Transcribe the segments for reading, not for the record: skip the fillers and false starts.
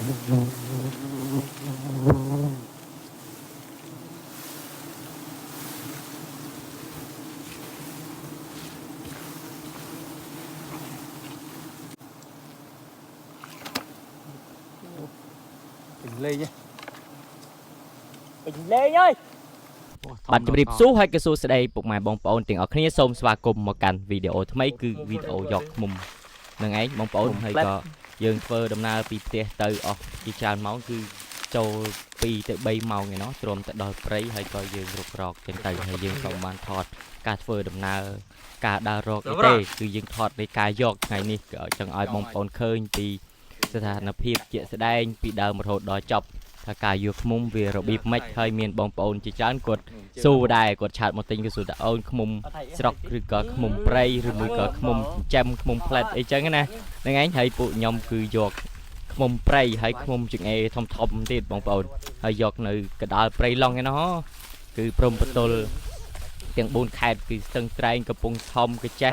lên nhé lên ơi bạn chụp điệp số hay cái số sẽ đây buộc mài bông bồn tiền ở kia xôm xóa cùng một cảnh video thay mấy cứ video dọc mùng nâng ấy bông bồn hay có dương phơ đầm na pi tè từ chỉ tràn máu cứ châu pi từ bay màu này nó trộm tại đồi prey hay coi dương rục rọt trên tay hay dương không man thọt cà phơ đầm na cà đa rọt cái tê cứ dương thọt với cà giọt ngày ní ở trong ai bông bồn khơi thìสถานភាពជាក់ស្ដែងពីដើមរហូតដល់ចប់ថាការយកឃុំវារបៀបម៉េចហើយមានបងប្អូនជាច្រើនគាត់ស៊ូដែរគាត់ឆាតមកទិញគឺស៊ូតែអូនឃុំស្រុកឬក៏ឃុំព្រៃឬមួយក៏ឃុំចិញ្ចឹមឃុំផ្លែតអីចឹងណាហ្នឹងឯងហើយពួកខ្ញុំគឺយកឃុំព្រៃហើយឃុំចង្អេធំធំទៀតបងប្អូនហើយយកនៅកដាលព្រៃឡង់ឯណោះគឺព្រមបតុលទាំង4ខេត្តគឺស្ទឹងត្រែងកំពង់ធំកញ្ចេះ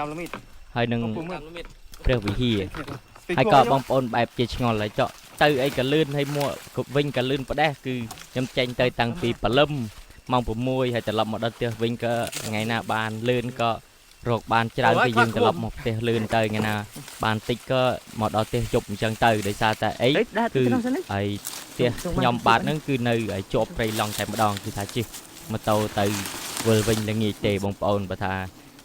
ហើយនឹងព្រះវិហារហើយក៏បងប្អូនបែបជាឆ្ងល់ហើយចកទៅអីក៏លឿនហើយមកវិញក៏លឿនផ្ដេសគឺខ្ញុំចេញទៅតាំងពីព្រលឹមម៉ោង6ហើយត្រឡប់មកដល់ផ្ទះវិញក៏ថ្ងៃណាបានលឿនក៏រកបានច្រើនគឺយើងត្រឡប់មកផ្ទះលឿនទៅថ្ងៃណាបានតិចក៏មកដល់ផ្ទះយប់អញ្ចឹងទៅដោយសារតែអីគឺហើយផ្ទះខ្ញុំបាទហ្នឹងគឺនៅជាប់ព្រៃឡង់តែម្ដងគឺថាជិះម៉ូតូទៅវិលវិញល្ងាចទេបងប្អូនបើថា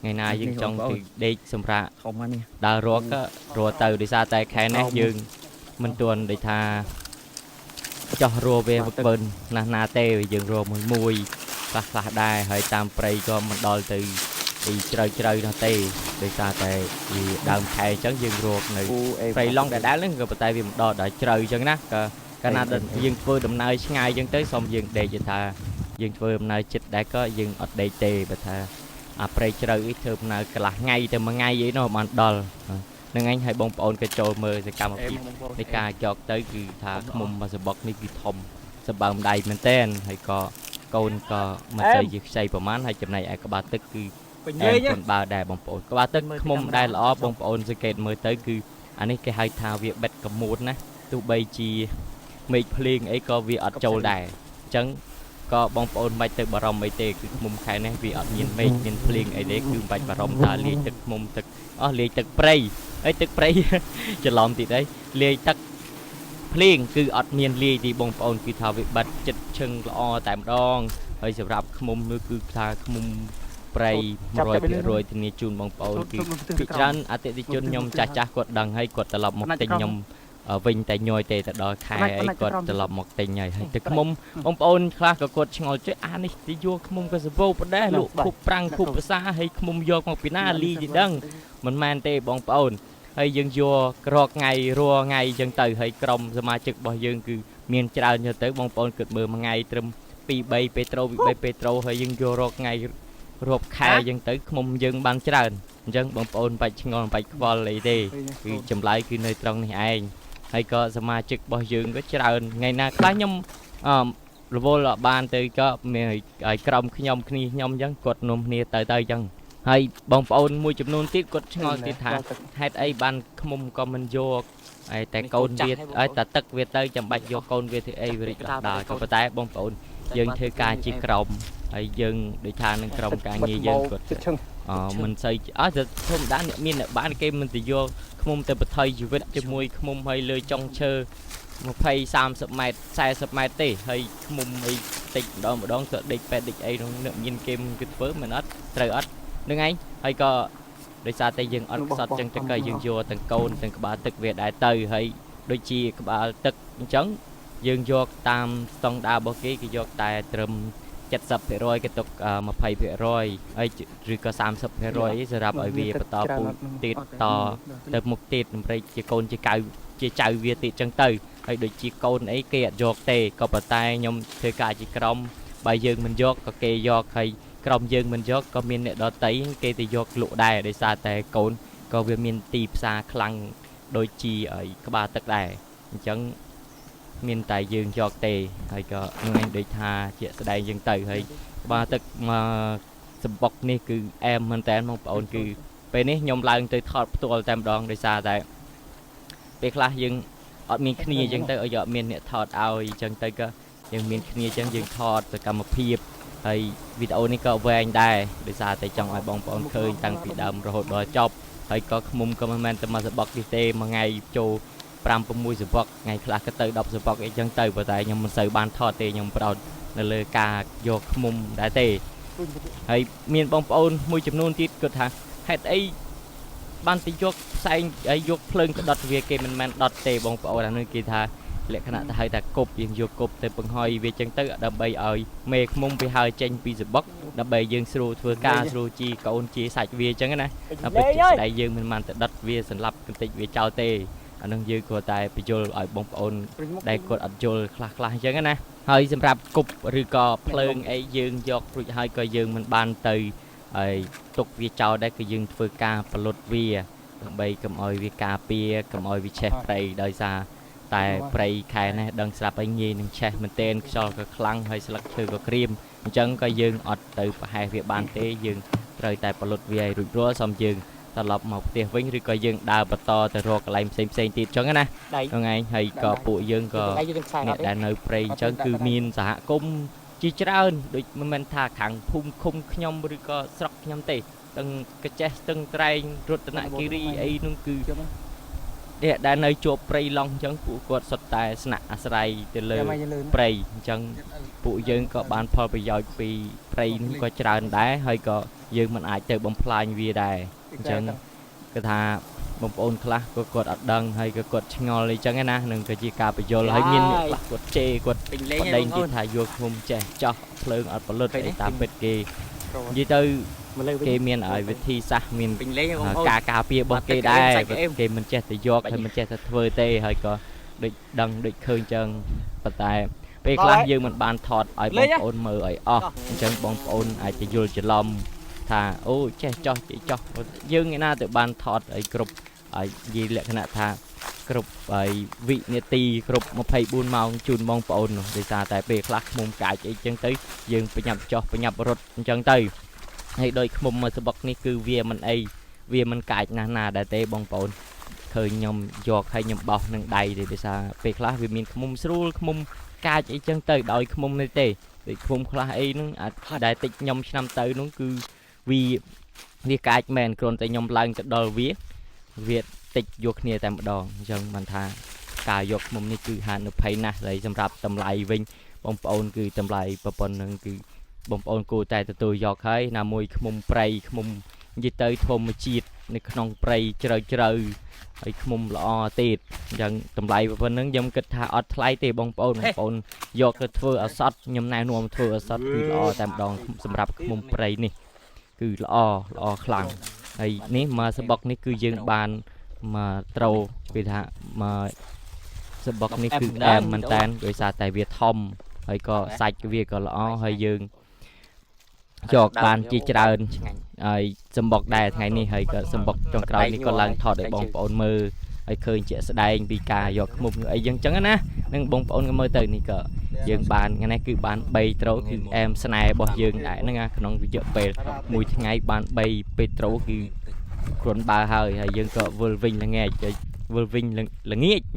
ថ្ងៃណាយើងចង់ទៅដេកសម្រាប់ដើររកក៏រកទៅដោយសារតែខែនេះយើងមិនទាន់ដូចថាចោះរកវាវឹកវើណាស់ទេយើងរកមួយខ្លះដែរហើយតាមព្រៃក៏មិនដល់ទៅពីជ្រៅណាស់ទេដោយសារតែវាដើមខែអញ្ចឹងយើងរកនៅព្រៃឡង់ដែលហ្នឹងក៏ប៉ុន្តែវាមិនដល់ដល់ជ្រៅអញ្ចឹងណាក៏កាលណាយើងធ្វើដំណើរឆ្ងាយអញ្ចឹងទៅសូមយើងដេកយល់ថាយើងធ្វើដំណើរចិត្តដែរក៏យើងអត់ដេកទេបើថាអាព្រៃជ្រៅអីធ្វើដំណើរកន្លះថ្ងៃទៅមួយថ្ងៃអីនោះបានដល់នឹងឯងឲ្យបងប្អូនក៏ចូលមើលសកម្មភាពនៃការចកទៅគឺថាឃុំមកសបុកនេះគឺធំសម្បើមដៃមែនតែនហើយក៏កូនក៏មិនសូវជាខ្ចីប្រហែលហើយចំណែកឯក្បាលទឹកគឺកូនបើដែរបងប្អូនក្បាលទឹកឃុំដែរល្អបងប្អូនសង្កេតមើលទៅគឺអានេះគេហៅថាវាបិទកមួតណាទោះបីជាមេឃភ្លៀងអីក៏វាអត់ចូលដែរអញ្ចឹងក៏បងប្អូនមិនបាច់ទៅបារម្ភអីទេគឺឃុំខែនេះវាអត់មានមេឃមានភ្លៀងអីទេគឺមិនបាច់បារម្ភថាលាយទឹកឃុំទឹកលាយទឹកព្រៃអីទឹកព្រៃច្រឡំតិចអីលាយទឹកភ្លៀងគឺអត់មានលាយទីបងប្អូនគឺថាវាបាត់ចិត្តឈឹងល្អតែម្ដងហើយសម្រាប់ឃុំនោះគឺថាឃុំព្រៃ 100% ធានាជូនបងប្អូនគឺពីច្រើនអតិថិជនខ្ញុំចាស់គាត់ដឹងហើយគាត់ត្រឡប់មកទិញខ្ញុំវិញតែញយទេទៅដល់ខែអីគាត់ត្រឡប់មកទិញហើយទឹកឃុំបងប្អូនខ្លះក៏គាត់ឆ្ងល់ចេះអានេះទីយកឃុំក៏សបោប្រដែរលក់ខុបប្រាំងខុបភាសាហើយឃុំយកមកពីណាលីទីដឹងមិនមែនទេបងប្អូនហើយយើងយករកថ្ងៃរាល់ថ្ងៃអញ្ចឹងទៅហើយក្រុមសមាជិករបស់យើងគឺមានច្រើនទៅទៅបងប្អូនគិតមើលមួយថ្ងៃត្រឹម2 3ពេត្រូហើយយើងយករកថ្ងៃរាប់ខែអញ្ចឹងទៅឃុំយើងបានច្រើនអញ្ចឹងបងប្អូនបាច់ឆ្ងល់បាច់ខ្វល់អីទេគឺចម្លើយគឺនៅត្រង់នេះឯងហើយក៏សមាជិករបស់យើងក៏ច្រើនថ្ងៃណាខ្លះខ្ញុំរវល់បានទៅក៏មានឲ្យក្រុមខ្ញុំគ្នាខ្ញុំអញ្ចឹងគាត់នាំគ្នាទៅអញ្ចឹងហើយបងប្អូនមួយចំនួនទៀតគាត់ឆ្ងល់ទៀតថាហេតុអីបានឃុំក៏មិនយកហើយតែកូនវាឲ្យតែទឹកវាទៅចាំបាច់យកកូនវាធ្វើអីវារីករាលដាលក៏ប៉ុន្តែបងប្អូនយើងធ្វើការជាក្រុមហើយយើងដូចថានឹងក្រុមការងារយើងគាត់មិនសូវទៅធម្មតាអ្នកមានអ្នកបានគេមិនទៅយកឃុំទៅបថុយជីវិតជាមួយឃុំហើយលើចុងឈើ20 30 ម៉ែត្រ 40 ម៉ែត្រទេហើយឃុំអីតិចម្ដងទៅដេកពេទ្យដេកអីនោះមានគេគឺធ្វើមិនអត់ត្រូវអត់នឹងឯងហើយក៏ដោយសារតែយើងអត់ខ្សត់ចឹងទៅក៏យើងយកទាំងកូនទាំងក្បាលទឹកវាដែរទៅហើយដូចជាក្បាលទឹកអញ្ចឹងយើងយកតាមស្តង់ដាររបស់គេគេយកតែត្រឹម 70% គេទុក 20% ហើយឬក៏ 30% សម្រាប់ឲ្យវាបន្តពូជទៀតតទៅមុខទៀតដើម្បីជាកូនជាកៅជាចៅវាទៀតចឹងទៅហើយដូចជាកូនអីគេអត់យកទេក៏ប៉ុន្តែខ្ញុំធ្វើការជាក្រុមបើយើងមិនយកក៏គេយកហើយក្រុមយើងមិនយកក៏មានអ្នកដតីគេទៅយកលក់ដែរដោយសារតែកូនក៏វាមានទីផ្សារខ្លាំងដូចជាក្បាលទឹកដែរអញ្ចឹងមានតែយើងយកទេហើយក៏នឹងដូចថាជាស្ដែងយើងទៅហើយក្បាលទឹកមកសម្បុកនេះគឺអែមមែនតើបងប្អូនគឺពេលនេះខ្ញុំឡើងទៅថតផ្ទាល់តែម្ដងដោយសារតែពេលខ្លះយើង អត់មានគ្នាអញ្ចឹងទៅឲ្យយកមានអ្នកថតឲ្យអញ្ចឹងទៅក៏យើងមានគ្នាអញ្ចឹងយើងថតសកម្មភាពហើយវីដេអូនេះក៏វែងដែរដោយសារតែចង់ឲ្យបងប្អូនឃើញតាំងពីដើមរហូតដល់ចប់ហើយក៏ខ្មុំក៏មិនមែនតែមកសបុកនេះទេមួយថ្ងៃចូល5 6សបុកថ្ងៃខ្លះក៏ទៅ10សបុកអីចឹងទៅប៉ុន្តែខ្ញុំមិនសូវបានថតទេខ្ញុំផ្ដោតនៅលើការយកខ្មុំដែរទេហើយមានបងប្អូនមួយចំនួនទៀតគាត់ថាហេតុអីបានទៅយកផ្សែងហើយយកភ្លើងទៅដុតវាគេមិនមែនដុតទេបងប្អូនអានេះគេថាលក្ខណៈទៅហៅថាគប់យើងយកគប់ទៅបង្ហុយវាចឹងទៅដើម្បីឲ្យមេខ្មុំវាហើរចេញពីសបុកដើម្បីយើងស្រួលធ្វើការស្រួលជីកូនជាសាច់វាចឹងណាតែស្ដីយើងមិនបានទៅដុតវាសម្លាប់កន្តិចវាចោលទេអានឹងយើងគាត់តែបញ្យល់ឲ្យបងប្អូនដែលគាត់អត់យល់ខ្លះអញ្ចឹងណាហើយសម្រាប់គប់ឬក៏ភ្លើងអីយើងយករួចហើយក៏យើងមិនបានទៅហើយទុកវាចោលដែរគឺយើងធ្វើការផលិតវាដើម្បីកុំឲ្យវាការពារកុំឲ្យវាឆេះព្រៃដោយសារតែព្រៃខែនេះដឹងស្រាប់ហើយងាយនឹងឆេះមែនទែនខ្យល់ក៏ខ្លាំងហើយស្លឹកឈើក៏ក្រៀមអញ្ចឹងក៏យើងអត់ទៅប្រហែសវាបានទេយើងត្រូវតែផលិតវាឲ្យរួចរាល់សូមយើងត្រឡប់មកផ្ទះវិញឬក៏យើងដើរបន្តទៅរកកន្លែងផ្សេងទៀតអញ្ចឹងណាហ្នឹងឯងហើយក៏ពួកយើងក៏អ្នកដែលនៅព្រៃអញ្ចឹងគឺមានសហគមន៍ជាច្រើនដូចមិនមែនថាខាងភូមិឃុំខ្ញុំឬក៏ស្រុកខ្ញុំទេទាំងកចេះស្ទឹងត្រែងរតនគិរីអីនោះគឺអ្នកដែលនៅជាប់ព្រៃឡង់អញ្ចឹងពួកគាត់សុទ្ធតែស្នាក់អាស្រ័យទៅលើព្រៃអញ្ចឹងពួកយើងក៏បានផលប្រយោជន៍ពីព្រៃនេះក៏ច្រើនដែរហើយក៏យើងមិនអាចទៅបំផ្លាញវាដែរអញ្ចឹងគឺថាបងប្អូនខ្លះក៏គាត់អត់ដឹងហើយក៏គាត់ឆ្ងល់អីចឹងណានឹងក៏ជាការបញ្យល់ហើយមានអ្នកខ្លះគាត់ជេរគាត់បដិញទៀតថាយកខ្ញុំចេះចោះភ្លើងអត់ផលិតអីតាមពិតគេនិយាយទៅគេមានឲ្យវិធីសាស្ត្រមានការពាររបស់គេដែរគេមិនចេះទៅយកហើយមិនចេះទៅធ្វើទេហើយក៏ដូចដឹងដូចឃើញចឹងប៉ុន្តែពេលខ្លះយើងមិនបានថតឲ្យបងប្អូនមើលឲ្យអស់អញ្ចឹងបងប្អូនអាចទៅយល់ច្រឡំថាអូចេះចោះយើងឯណាទៅបានថតឲ្យគ្រប់ឲ្យនិយាយលក្ខណៈថាគ្រប់ឲ្យវិនាទីគ្រប់24ម៉ោងជូនបងប្អូននោះដោយសារតែពេលខ្លះខ្មុំកាចអីចឹងទៅយើងប្រញាប់ចោះប្រញាប់រត់អញ្ចឹងទៅហើយដោយខ្មុំមួយសបុកនេះគឺវាមិនអីវាមិនកាចណាស់ណាដែរទេបងប្អូនឃើញខ្ញុំយកឲ្យខ្ញុំបោះនឹងដៃទេដោយសារពេលខ្លះវាមានខ្មុំស្រួលខ្មុំកាចអីចឹងទៅដោយខ្មុំនេះទេដូចខ្មុំខ្លះអីហ្នឹងដែលតិចខ្ញុំឆ្នាំទៅនោះគឺវាកាចមែនគ្រាន់តែខ្ញុំឡើងទៅដល់វាតិចយកគ្នាតែម្ដងអញ្ចឹងបានថាការយកខ្មុំនេះគឺហានិភ័យណាស់ហើយសម្រាប់តម្លៃវិញបងប្អូនគឺតម្លៃប្រព័ន្ធនឹងគឺបងប្អូនគួរតែទទួលយកហើយណាមួយខ្មុំព្រៃខ្មុំនិយាយទៅធម្មជាតិនៅក្នុងព្រៃជ្រៅហើយខ្មុំល្អទៀតអញ្ចឹងតម្លៃប៉ុណ្្នឹងខ្ញុំគិតថាអត់ថ្លៃទេបងប្អូនយកទៅធ្វើឱសថខ្ញុំណែនាំធ្វើឱសថគឺល្អតែម្ដងសម្រាប់ខ្មុំព្រៃនេះគឺល្អខ្លាំងហើយនេះមកសបុកនេះគឺយើងបានមកត្រូវគេថាមកសបុកនេះគឺអែមមែនតើដោយសារតែវាធំហើយក៏សាច់វាក៏ល្អហើយយើងយកបានជាច្រើនហើយសម្បុកដែរថ្ងៃនេះហើយក៏សម្បុកចុងក្រោយនេះក៏ឡើងថតឲ្យបងប្អូនមើលហើយឃើញជាក់ស្ដែងពីការយកខ្មុំអីចឹងណានឹងបងប្អូនក៏មើលទៅនេះក៏យើងបានថ្ងៃនេះគឺបាន3ត្រូគឺអែមស្នែរបស់យើងដែរហ្នឹងក្នុងរយៈពេលមួយថ្ងៃបាន3ពេត្រូគឺគ្រាន់បើហើយយើងក៏វិលវិញល្ងាច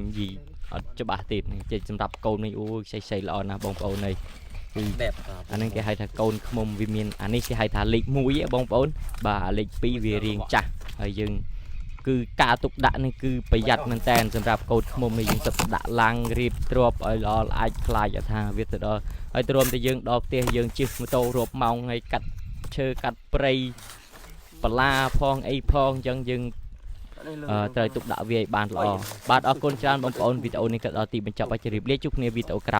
និយាយអត់ច្បាស់ទៀតចេះសម្រាប់កូននេះអូយខ្ចីល្អណាស់បងប្អូននេះគឺអាហ្នឹងគេហៅថាកូនខ្មុំវាមានអានេះគេហៅថាលេខ1បងប្អូនបាទលេខ2វារៀងចាស់ហើយយើងគឺការទុកដាក់នេះគឺប្រយ័ត្នមែនតើសម្រាប់កូនខ្មុំនេះយើងទឹកដាក់ឡាំងរៀបទ្របឲ្យល្អអាចខ្លាចថាវាទៅដល់ហើយទ្រាំតែយើងដល់ផ្ទះយើងជិះម៉ូតូរាប់ម៉ោងហើយកាត់ឈើកាត់ព្រៃបលាផងអីផងអញ្ចឹងយើងត្រូវទុកដាក់វាឲ្យបានល្អបាទអរគុណច្រើនបងប្អូនវីដេអូនេះក៏ដល់ទីបញ្ចប់ហើយជម្រាបលាជួបគ្នាវីដេអូក្រោយ